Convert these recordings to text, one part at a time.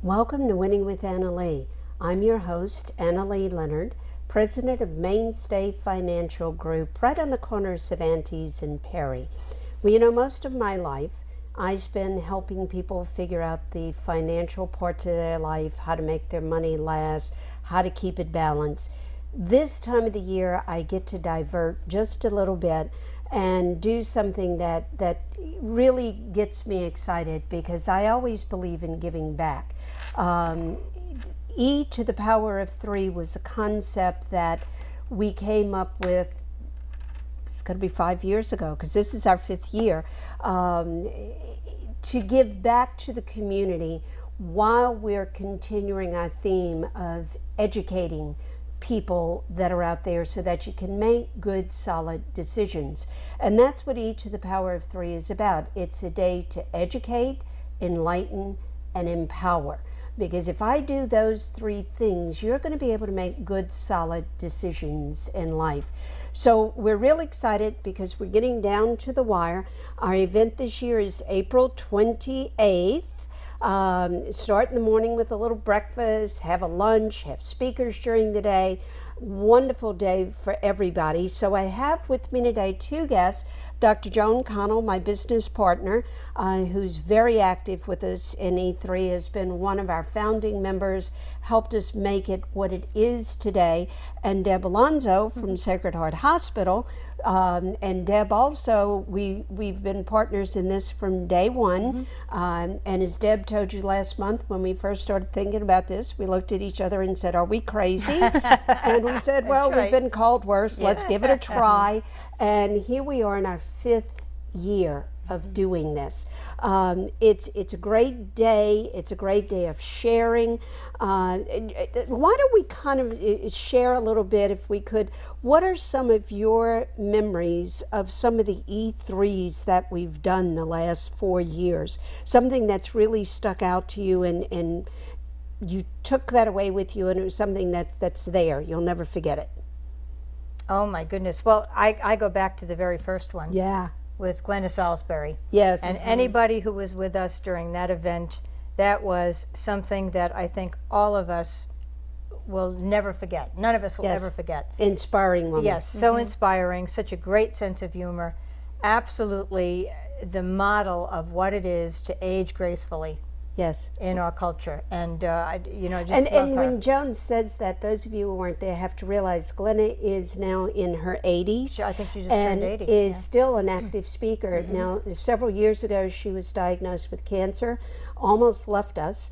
Welcome to Winning with Anna Lee. I'm your host, Anna Lee Leonard, president of Mainstay Financial Group, right on the corners of Antes and Perry. Well, you know, most of my life, I've been helping people figure out the financial parts of their life, how to make their money last, how to keep it balanced. This time of the year, I get to divert just a little bit and do something that really gets me excited, because I always believe in giving back. E to the power of 3 was a concept that we came up with, it's going to be 5 years ago, because this is our 5th year, to give back to the community while we're continuing our theme of educating people that are out there so that you can make good, solid decisions. And that's what E to the power of 3 is about. It's a day to educate, enlighten, and empower. Because if I do those 3 things, you're going to be able to make good, solid decisions in life. So we're really excited because we're getting down to the wire. Our event this year is April 28th. Start in the morning with a little breakfast, have a lunch, have speakers during the day. Wonderful day for everybody. So I have with me today 2 guests. Dr. Joan Connell, my business partner, who's very active with us in E3, has been one of our founding members, helped us make it what it is today. And Deb Alonzo from Sacred Heart Hospital. And Deb also, we've been partners in this from day one. And as Deb told you last month, when we first started thinking about this, we looked at each other and said, are we crazy? And we said, well, we've been called worse. Yes. Let's give it a try. And here we are in our 5th year of doing this. It's a great day. It's a great day of sharing. Why don't we kind of share a little bit, if we could, what are some of your memories of some of the E3s that we've done the last 4 years? Something that's really stuck out to you and you took that away with you, and it was something that's there. You'll never forget it. Oh my goodness. Well, I go back to the very first one. Yeah. With Glenda Salisbury. Yes. And anybody who was with us during that event, that was something that I think all of us will never forget. None of us will ever forget. Inspiring woman. Yes, so inspiring, such a great sense of humor. Absolutely the model of what it is to age gracefully. Yes. In our culture. And, you know, just and love her. When Joan says that, those of you who weren't there have to realize Glenda is now in her 80s. I think she just turned 80. And is still an active speaker. Now, several years ago, she was diagnosed with cancer, almost left us,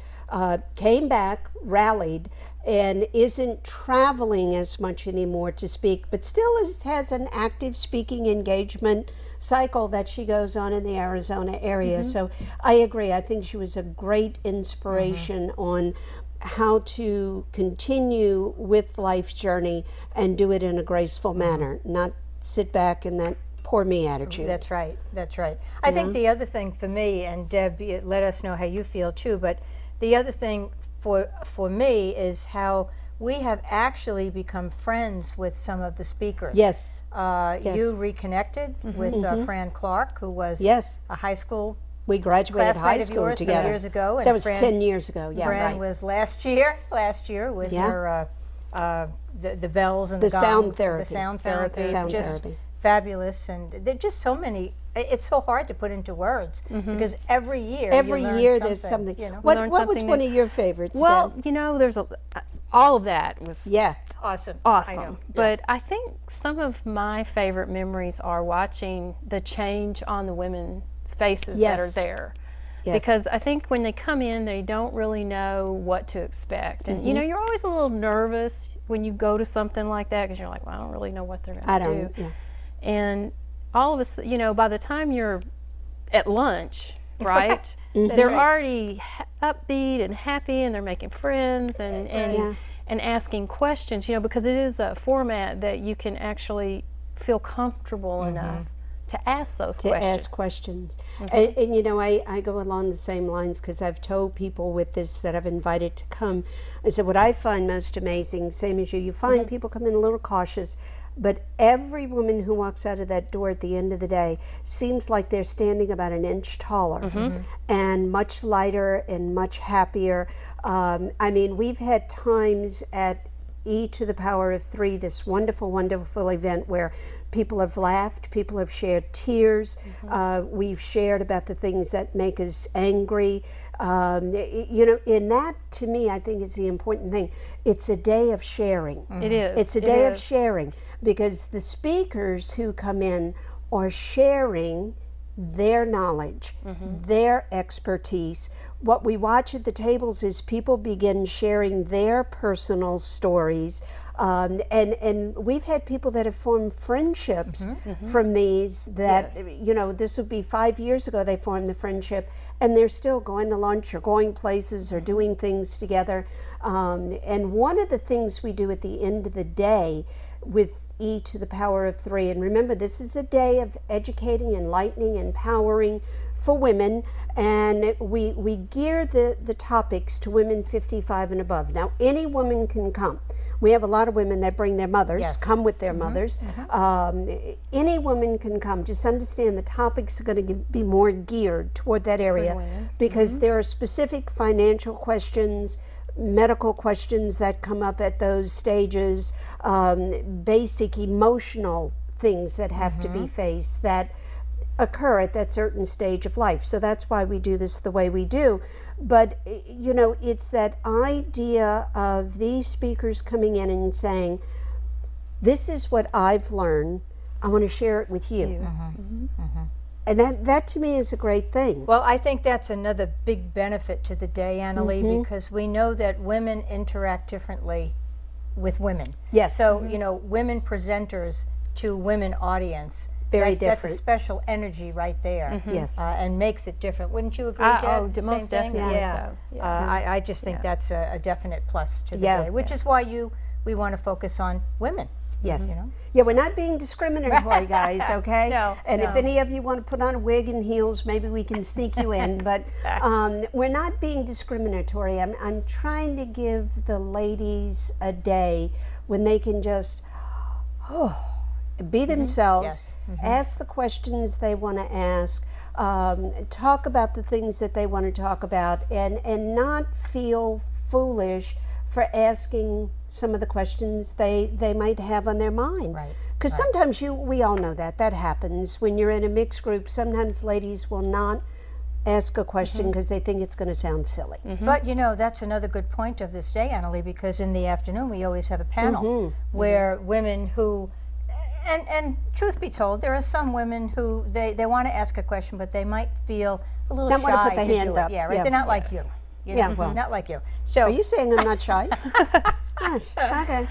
came back, rallied, and isn't traveling as much anymore to speak, but still has an active speaking engagement cycle that she goes on in the Arizona area. So I agree. I think she was a great inspiration on how to continue with life's journey and do it in a graceful manner, not sit back in that poor me attitude. That's right. That's right. I think the other thing for me, and Deb, let us know how you feel too, but the other thing for me is how we have actually become friends with some of the speakers. Yes. You reconnected with Fran Clark, who was a high school We graduated high classmate school of yours together. years ago. And That was Fran, 10 years ago. Yeah, Fran right. was last year with her the bells and The the gongs, sound therapy. the sound therapy, Sound just therapy. fabulous. And there's just so many. It's so hard to put into words because every year There's something. You know? What was one of your favorites? Well, Deb? you know, there's all of that was awesome. awesome. I know. But I think some of my favorite memories are watching the change on the women's faces that are there. Yes. Because I think when they come in, they don't really know what to expect. And, you know, you're always a little nervous when you go to something like that because you're like, well, I don't really know what they're going to do. Yeah. And all of us, you know, by the time you're at lunch, right, they're already upbeat and happy, and they're making friends and asking questions, you know, because it is a format that you can actually feel comfortable enough to ask those questions. To ask questions. And you know, I go along the same lines, because I've told people with this that I've invited to come, I said what I find most amazing, same as you find people come in a little cautious, But every woman who walks out of that door at the end of the day seems like they're standing about an inch taller and much lighter and much happier. I mean, we've had times at E to the power of 3, this wonderful, wonderful event where people have laughed, people have shared tears, we've shared about the things that make us angry. You know, and that to me, I think, is the important thing. It's a day of sharing. It is. It's a day of sharing, because the speakers who come in are sharing their knowledge, their expertise. What we watch at the tables is people begin sharing their personal stories. And we've had people that have formed friendships from these that, you know, this would be 5 years ago they formed the friendship, and they're still going to lunch or going places or doing things together. And one of the things we do at the end of the day with E to the power of 3, and remember, this is a day of educating, enlightening, empowering for women, and we gear the topics to women 55 and above. Now, any woman can come. We have a lot of women that bring their mothers, come with their mothers. Any woman can come. Just understand the topics are going to be more geared toward that area, because there are specific financial questions, medical questions that come up at those stages, basic emotional things that have to be faced that occur at that certain stage of life. So that's why we do this the way we do. But, you know, it's that idea of these speakers coming in and saying, this is what I've learned, I want to share it with you. And that to me is a great thing. Well, I think that's another big benefit to the day, Annalee, because we know that women interact differently with women. Yes. So, you know, women presenters to women audience, Very that's different. a special energy right there. Yes. And makes it different. Wouldn't you agree, Deb? Most Same thing? definitely Yeah. so. I just think that's a definite plus to the Yeah. day, which is why we want to focus on women. Yes. You know? Yeah, we're not being discriminatory, guys, okay? No, And if no. any of you want to put on a wig and heels, maybe we can sneak you in. But we're not being discriminatory. I'm trying to give the ladies a day when they can just be themselves, ask the questions they want to ask, talk about the things that they want to talk about, and not feel foolish for asking some of the questions they might have on their mind. Right. Because sometimes we all know that happens when you're in a mixed group. Sometimes ladies will not ask a question because they think it's going to sound silly. But you know, that's another good point of this day, Annalee, because in the afternoon we always have a panel where women who, and truth be told, there are some women who they want to ask a question, but they might feel a little Not shy want to put the do hand it. up. Yeah, right. Yeah. They're not like you. You Yeah, know, well. not like you. So, Are you saying I'm not shy? Gosh, okay.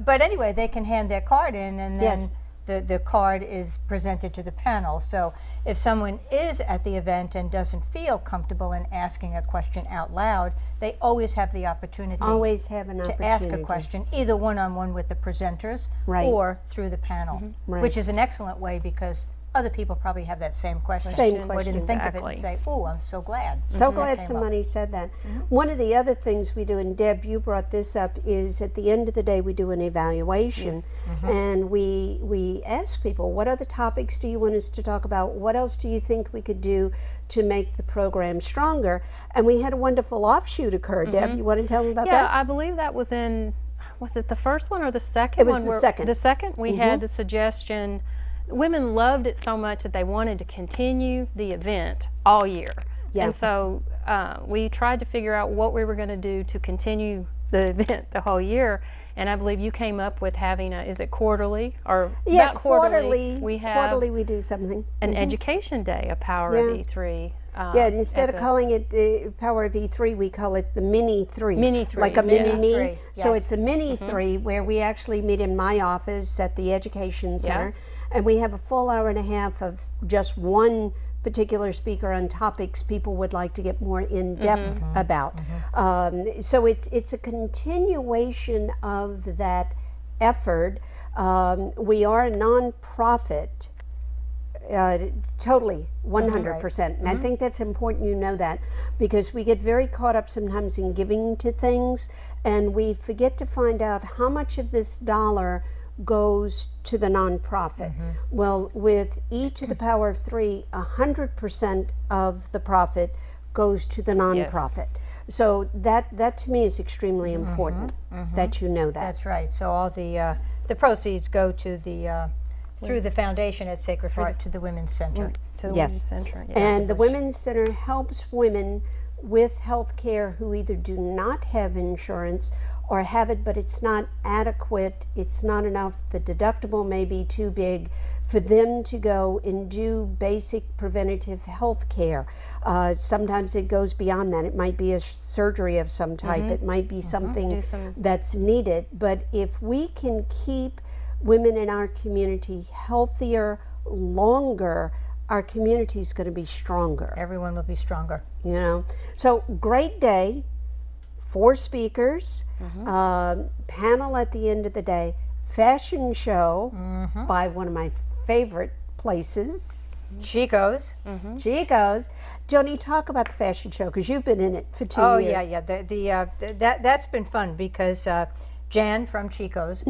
but anyway, they can hand their card in, and then Yes. the card is presented to the panel. So if someone is at the event and doesn't feel comfortable in asking a question out loud, they always have the opportunity Always have an to opportunity. ask a question, either one-on-one with the presenters Right. or through the panel, Right. which is an excellent way because other people probably have that same question. Same Or question. didn't think of it and Exactly. say, "Oh, I'm so glad." So that glad came up." somebody said that. One of the other things we do, and Deb, you brought this up, is at the end of the day we do an evaluation, and we ask people, what other topics do you want us to talk about? What else do you think we could do to make the program stronger? And we had a wonderful offshoot occur. Deb, you want to tell them about Yeah, that? I believe that was was it the first one or the second It was one? the where- second. The second, we had the suggestion. Women loved it so much that they wanted to continue the event all year. Yeah. And so we tried to figure out what we were going to do to continue the event the whole year. And I believe you came up with having is it quarterly or Yeah, about quarterly? We have quarterly we do something. an education day, a Power of E3. Yeah, instead of calling it the Power of E3, we call it the Mini 3. Mini 3, Like a yeah. mini me. Three, So yes. it's a Mini 3 where we actually meet in my office at the Education Center. And we have a full hour and a half of just one particular speaker on topics people would like to get more in depth about. So it's a continuation of that effort. We are a nonprofit. Totally, 100%. And I think that's important you know that, because we get very caught up sometimes in giving to things and we forget to find out how much of this dollar goes to the nonprofit. Well, with E to the power of 3, 100% of the profit goes to the nonprofit. So that to me is extremely important that you know that. That's right. So all the proceeds go to the through the foundation at Sacred Heart to the Women's Center. To the Yes. Women's Center. Yeah. And the Women's Center helps women with health care who either do not have insurance or have it, but it's not adequate, it's not enough, the deductible may be too big for them to go and do basic preventative health care. Sometimes it goes beyond that. It might be a surgery of some type, it might be something that's needed, but if we can keep women in our community healthier longer, our community is going to be stronger. Everyone will be stronger. You know, so great day, 4 speakers, panel at the end of the day, fashion show by one of my favorite places, Chico's. Chico's. Joni, talk about the fashion show because you've been in it for 2 Oh years. yeah. That's been fun because Jan from Chico's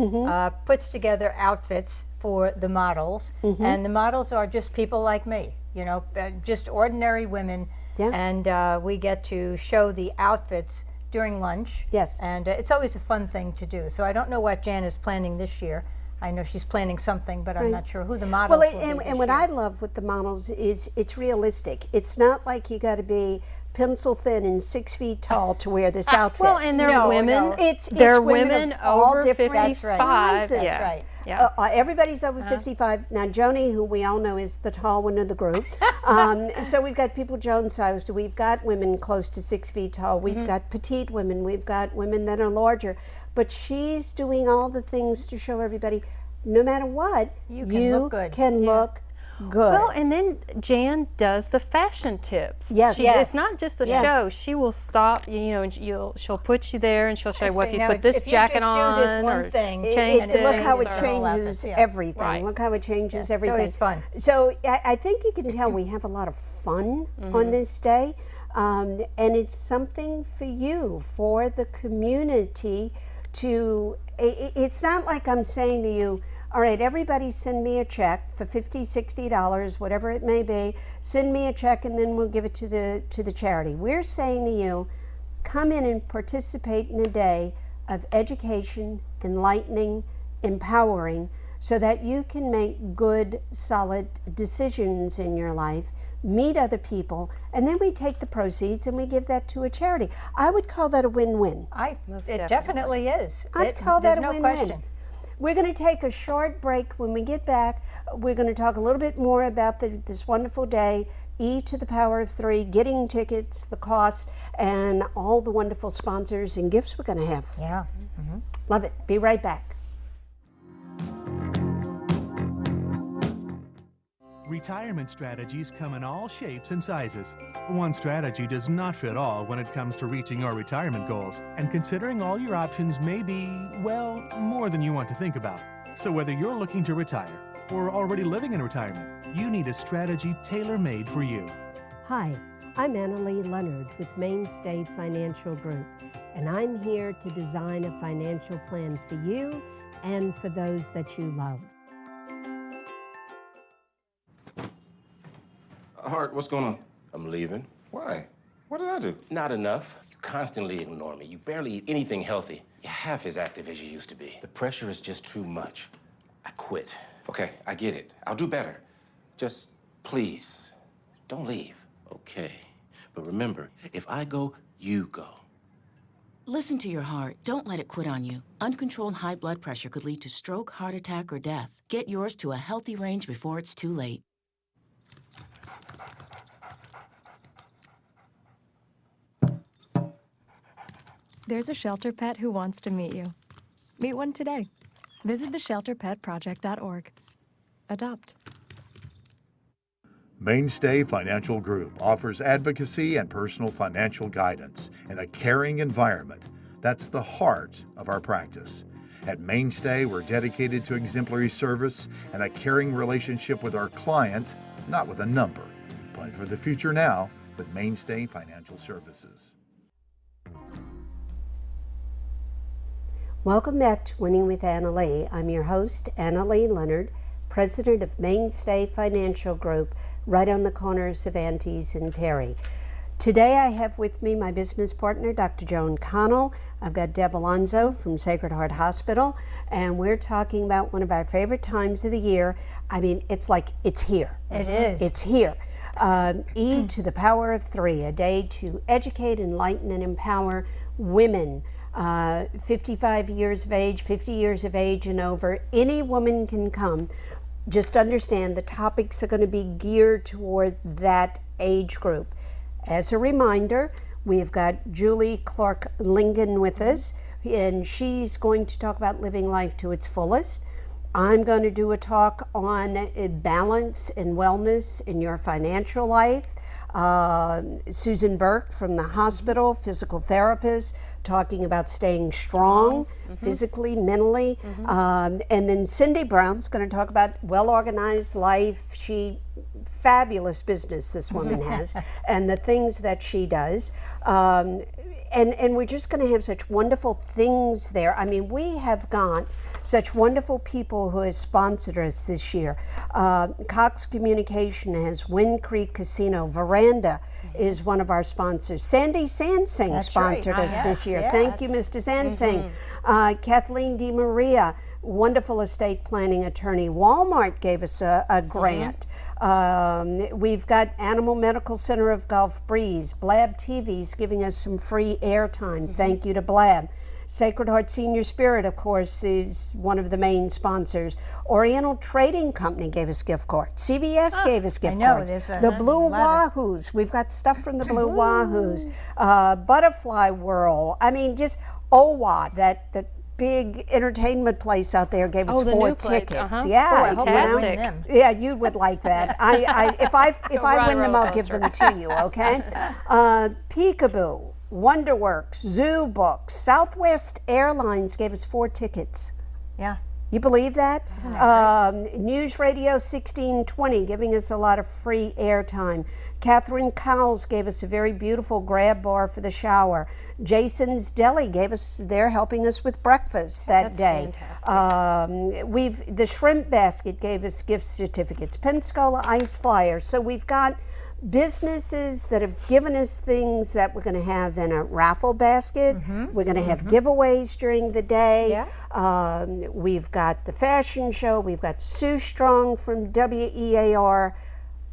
puts together outfits for the models, and the models are just people like me, you know, just ordinary women, and we get to show the outfits during lunch. Yes. And it's always a fun thing to do. So I don't know what Jan is planning this year. I know she's planning something, but I'm not sure who the models will be and this what year. I love with the models is it's realistic. It's not like you got to be pencil thin and 6 feet tall to wear this outfit. Well, and they're No, women. no. They're women women of all over different 55. sizes. Yes. Right. Yeah. Everybody's over 55. Now, Joni, who we all know is the tall one of the group. So we've got people Jones sized. We've got women close to 6 feet tall. We've got petite women. We've got women that are larger. But she's doing all the things to show everybody, no matter what, You can look good. can look good. Well, and then Jan does the fashion tips. Yes. It's not just a show. She will stop, you know, and she'll put you there and she'll show you, well, if you Now, put this if you jacket just do on this one or thing, change and look how it things or- changes everything. Right. Look how it changes It's everything. always fun. So I think you can tell we have a lot of fun on this day. And it's something for you, for the community to, it's not like I'm saying to you, all right, everybody send me a check for $50, $60, whatever it may be. Send me a check and then we'll give it to the charity. We're saying to you, come in and participate in a day of education, enlightening, empowering, so that you can make good, solid decisions in your life, meet other people, and then we take the proceeds and we give that to a charity. I would call that a win-win. It definitely is. I'd call that a there's win-win. no question. We're going to take a short break. When we get back, we're going to talk a little bit more about this wonderful day, E to the power of 3, getting tickets, the cost, and all the wonderful sponsors and gifts we're going to have. Yeah. Love it. Be right back. Retirement strategies come in all shapes and sizes. One strategy does not fit all when it comes to reaching your retirement goals, and considering all your options may be, well, more than you want to think about. So whether you're looking to retire or already living in retirement, you need a strategy tailor-made for you. Hi, I'm Annalee Leonard with Mainstay Financial Group, and I'm here to design a financial plan for you and for those that you love. Hart, what's going on? I'm leaving. Why? What did I do? Not enough. You constantly ignore me. You barely eat anything healthy. You're half as active as you used to be. The pressure is just too much. I quit. Okay, I get it. I'll do better. Just please, don't leave. Okay. But remember, if I go, you go. Listen to your heart. Don't let it quit on you. Uncontrolled high blood pressure could lead to stroke, heart attack, or death. Get yours to a healthy range before it's too late. There's a shelter pet who wants to meet you. Meet one today. Visit theshelterpetproject.org. Adopt. Mainstay Financial Group offers advocacy and personal financial guidance in a caring environment. That's the heart of our practice. At Mainstay, we're dedicated to exemplary service and a caring relationship with our client, not with a number. Plan for the future now with Mainstay Financial Services. Welcome back to Winning with Annalee. I'm your host, Annalee Leonard, president of Mainstay Financial Group, right on the corners of Antes and Perry. Today I have with me my business partner, Dr. Joan Connell. I've got Deb Alonzo from Sacred Heart Hospital, and we're talking about one of our favorite times of the year. I mean, it's like it's here. It is. It's here. E to the power of 3, a day to educate, enlighten, and empower women. 55 years of age, 50 years of age and over. Any woman can come. Just understand the topics are going to be geared toward that age group. As a reminder, we've got Julie Clark Lingen with us, and she's going to talk about living life to its fullest. I'm going to do a talk on balance and wellness in your financial life. Susan Burke from the hospital, physical therapist, talking about staying strong physically, mentally. And then Cindy Brown's going to talk about well-organized life. Fabulous business this woman has, and the things that she does. And we're just going to have such wonderful things there. I mean, we have got such wonderful people who have sponsored us this year. Cox Communication has Wind Creek Casino. Veranda is one of our sponsors. Sandy Sansing sponsored us this year. Thank you, Mr. Sansing. Kathleen DeMaria, wonderful estate planning attorney. Walmart gave us a grant. We've got Animal Medical Center of Gulf Breeze. Blab TV is giving us some free airtime. Thank you to Blab. Sacred Heart Senior Spirit, of course, is one of the main sponsors. Oriental Trading Company gave us gift cards. CVS gave us gift cards. The Blue Wahoos. We've got stuff from the Blue Wahoos. Butterfly Whirl. I mean, just OWA, the big entertainment place out there, gave us 4 tickets. Yeah, fantastic. Yeah, you would like that. If I win them, I'll give them to you. Okay. Peekaboo, Wonderworks, Zoo Books, Southwest Airlines gave us 4 tickets. Yeah. You believe that? News Radio 1620 giving us a lot of free airtime. Catherine Cowles gave us a very beautiful grab bar for the shower. Jason's Deli they're helping us with breakfast that day. Fantastic. The Shrimp Basket gave us gift certificates. Pensacola Ice Flyer. So we've got businesses that have given us things that we're going to have in a raffle basket. We're going to have giveaways during the day. We've got the fashion show. We've got Sue Strong from WEAR.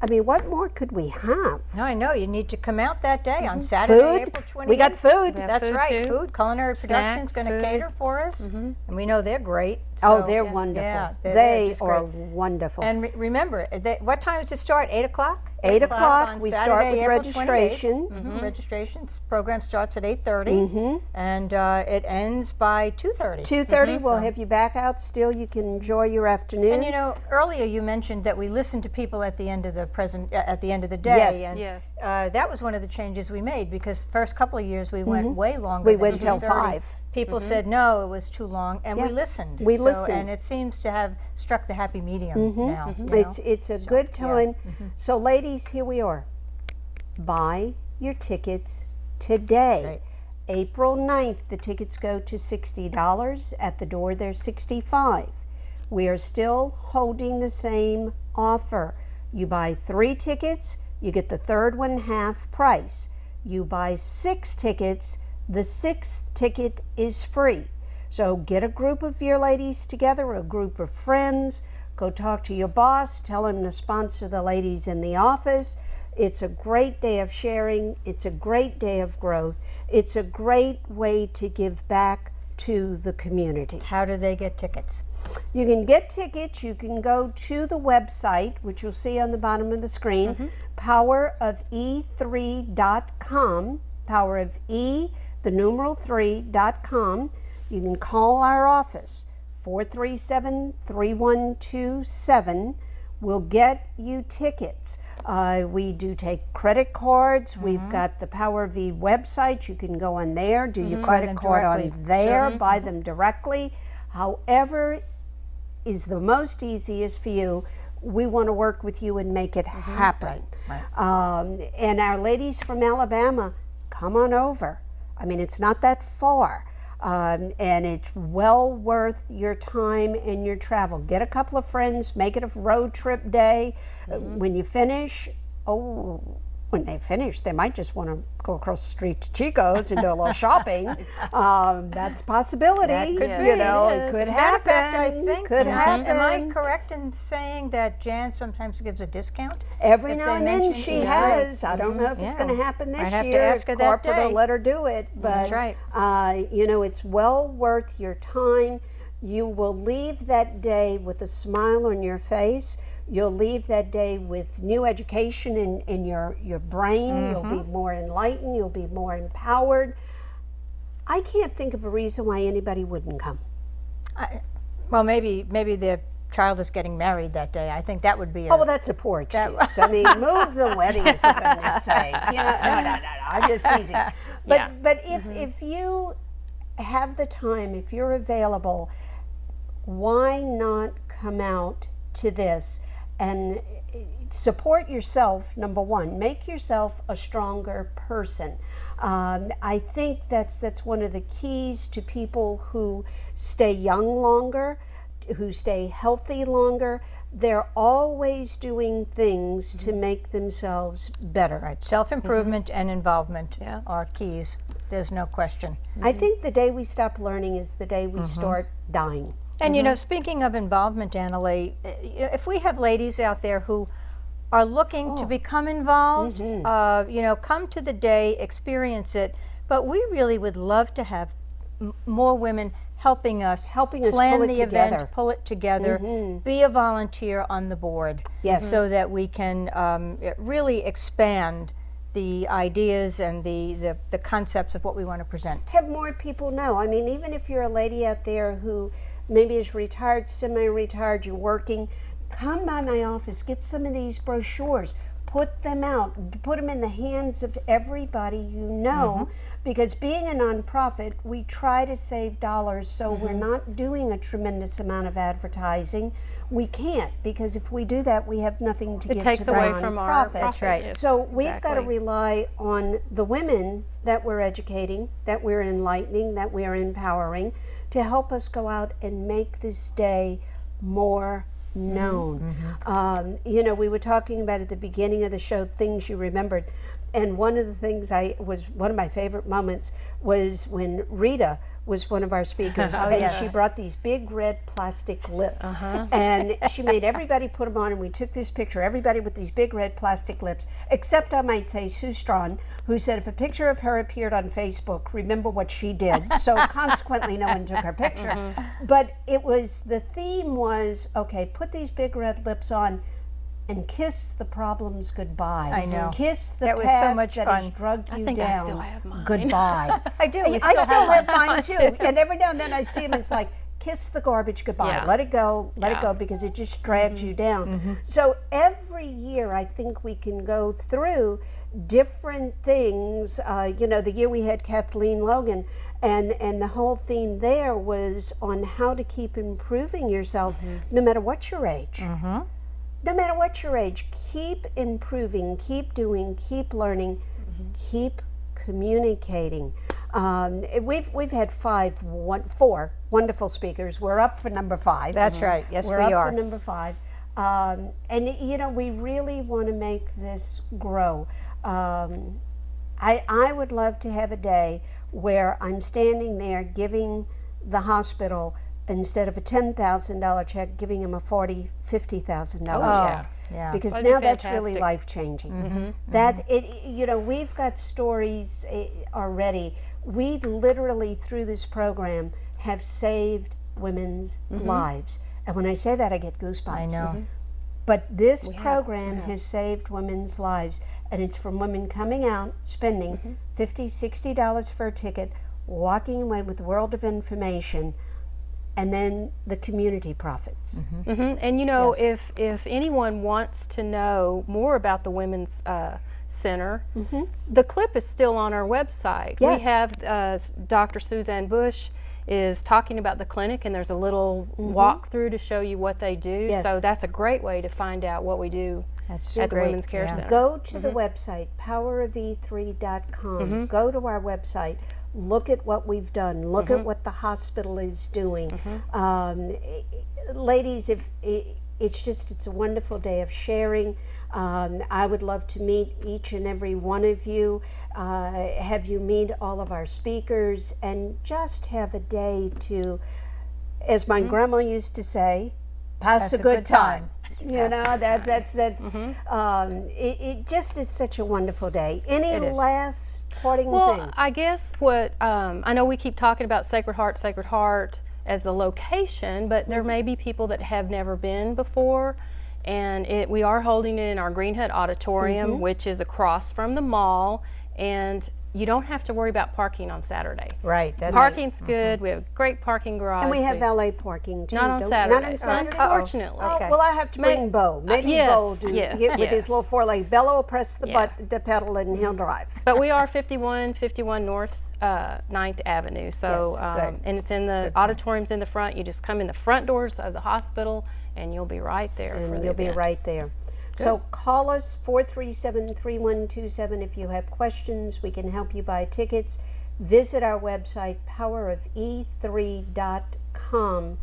I mean, what more could we have? No, I know. You need to come out that day on Saturday, Food. April 28th. We got food. That's food right. too. Food. Culinary Productions going to cater for us. And we know they're great. Oh, So, they're wonderful. Yeah, They just are great. wonderful. And remember, what time does it start? 8 o'clock? 8 o'clock, on we Saturday, start with April registration. 28th. Registration's program starts at 8:30, and it ends by 2:30. 2:30, we'll have you back out still. You can enjoy your afternoon. And you know, earlier you mentioned that we listen to people at the end of the day. Yes. And, Yes. That was one of the changes we made, because first couple of years we went way longer. We than went till 2:30. 5. People said no, it was too long, and we listened. We So- listened. and it seems to have struck the happy medium now. you know? It's a good time. So ladies, here we are. Buy your tickets today. Right. April 9th, the tickets go to $60. At the door, they're $65. We are still holding the same offer. You buy 3 tickets, you get the third one half price. You buy 6 tickets, the 6th ticket is free. So get a group of your ladies together, a group of friends, go talk to your boss, tell him to sponsor the ladies in the office. It's a great day of sharing. It's a great day of growth. It's a great way to give back to the community. How do they get tickets? You can get tickets. You can go to the website, which you'll see on the bottom of the screen, powerofe3.com, powerofe3.com. You can call our office, 437-3127. We'll get you tickets. We do take credit cards. We've got the Power V website. You can go on there, do your credit card on there, buy them directly. However is the most easiest for you. We want to work with you and make it happen. And our ladies from Alabama, come on over. I mean, it's not that far. And it's well worth your time and your travel. Get a couple of friends, make it a road trip day. When you finish, when they finish, they might just want to go across the street to Chico's and do a little shopping. That's a possibility. That could be. You know, Yes. it could As a matter of happen. fact, I think, could happen. am I correct in saying that Jan sometimes gives a discount? Every if now they and then mention- she Yeah. has. I don't know if it's Yeah. going to happen this Might have to year. ask her that Corporate will day. let her do it. But, That's right. you know, it's well worth your time. You will leave that day with a smile on your face. You'll leave that day with new education in your brain. You'll be more enlightened. You'll be more empowered. I can't think of a reason why anybody wouldn't come. Well, maybe their child is getting married that day. I think that would be. Oh, well, that's a poor excuse. I mean, move the wedding, for goodness sake. You know, no, I'm just teasing. But if you have the time, if you're available, why not come out to this and support yourself, number one. Make yourself a stronger person. I think that's one of the keys to people who stay young longer, who stay healthy longer. They're always doing things to make themselves better. Right. Self-improvement and involvement are keys. There's no question. I think the day we stop learning is the day we start dying. And you know, speaking of involvement, Annalee, if we have ladies out there who are looking to become involved, you know, come to the day, experience it, but we really would love to have more women helping us pull plan it the together. event, pull it together, be a volunteer on the board, so that we can really expand the ideas and the concepts of what we want to present. Have more people know. I mean, even if you're a lady out there who maybe is retired, semi-retired, you're working, come by my office, get some of these brochures, put them out, put them in the hands of everybody you know, because being a nonprofit, we try to save dollars, so we're not doing a tremendous amount of advertising. We can't, because if we do that, we have nothing to give to the takes away from our nonprofit. profit. Right. Yes, So we've got to exactly. rely on the women that we're educating, that we're enlightening, that we're empowering, to help us go out and make this day more known. You know, we were talking about at the beginning of the show things you remembered, and one of the things one of my favorite moments was when Rita was one of our speakers, and she brought these big red plastic lips, and she made everybody put them on, and we took this picture, everybody with these big red plastic lips, except I might say Sue Strawn, who said if a picture of her appeared on Facebook, remember what she did. So consequently, no one took her picture. But the theme was, okay, put these big red lips on and kiss the problems goodbye. I know. Kiss the That was so past much that fun. has drugged you think down. I still have mine. Goodbye. I do. We I still have mine mine too. too. And every now and then I see them, it's like, kiss the garbage goodbye. Yeah. Let it go, let it Yeah. go, because it just drags you down. So every year I think we can go through different things. You know, the year we had Kathleen Logan, and the whole theme there was on how to keep improving yourself no matter what your age. No matter what your age, keep improving, keep doing, keep learning, keep communicating. We've had four wonderful speakers. We're up for number 5. That's right. Yes, We're we up are. for number 5. And you know, we really want to make this grow. I would love to have a day where I'm standing there giving the hospital, instead of a $10,000 check, giving them a $40,000, $50,000 check. Yeah. Because That'd be now that's really fantastic. life-changing. You know, we've got stories already. We literally, through this program, have saved women's lives. And when I say that, I get goosebumps. I know. But this program has saved women's lives, and it's from women coming out, spending $50, $60 for a ticket, walking away with a world of information, and then the community profits. And you know, if anyone wants to know more about the Women's Center, the clip is still on our website. Yes. We have Dr. Suzanne Bush is talking about the clinic, and there's a little walkthrough to show you what they do. Yes. So that's a great way to find out what we do That's at the great. Women's Care Yeah. Center. Go to the website, powerofe3.com. Go to our website. Look at what we've done. Look at what the hospital is doing. Ladies, it's a wonderful day of sharing. I would love to meet each and every one of you, have you meet all of our speakers, and just have a day to, as my grandma used to say, pass a good time. You know, it just is such a wonderful day. Any last parting thing? I guess what, I know we keep talking about Sacred Heart as the location, but there may be people that have never been before, and we are holding it in our Green Hut Auditorium, which is across from the mall, and you don't have to worry about parking on Saturday. Right. Parking's good. We have a great parking garage. And we have valet parking too. Not on Saturday. Not on Saturday? Unfortunately. Oh, well, I have to bring Bo. Maybe yes, Bo do yes, with his little four-leg. Bella will press the Yeah. the pedal and he'll drive. But we are 51 North 9th Avenue. So, and it's in the auditorium's in the front. You just come in the front doors of the hospital and you'll be right there for the You'll be event. right there. So call us 437-3127 if you have questions. We can help you buy tickets. Visit our website, powerofe3.com.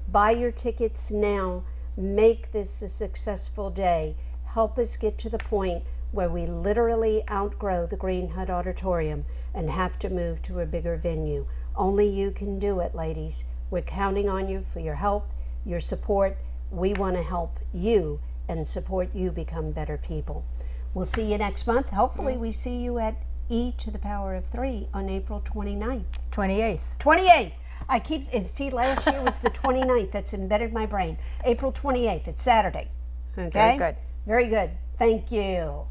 Buy your tickets now. Make this a successful day. Help us get to the point where we literally outgrow the Green Hut Auditorium and have to move to a bigger venue. Only you can do it, ladies. We're counting on you for your help, your support. We want to help you and support you become better people. We'll see you next month. Hopefully we see you at E to the Power of 3 on April 29th. 28th. 28th. Last year was the 29th. That's embedded in my brain. April 28th. It's Saturday. Okay? Very good. Very good. Thank you.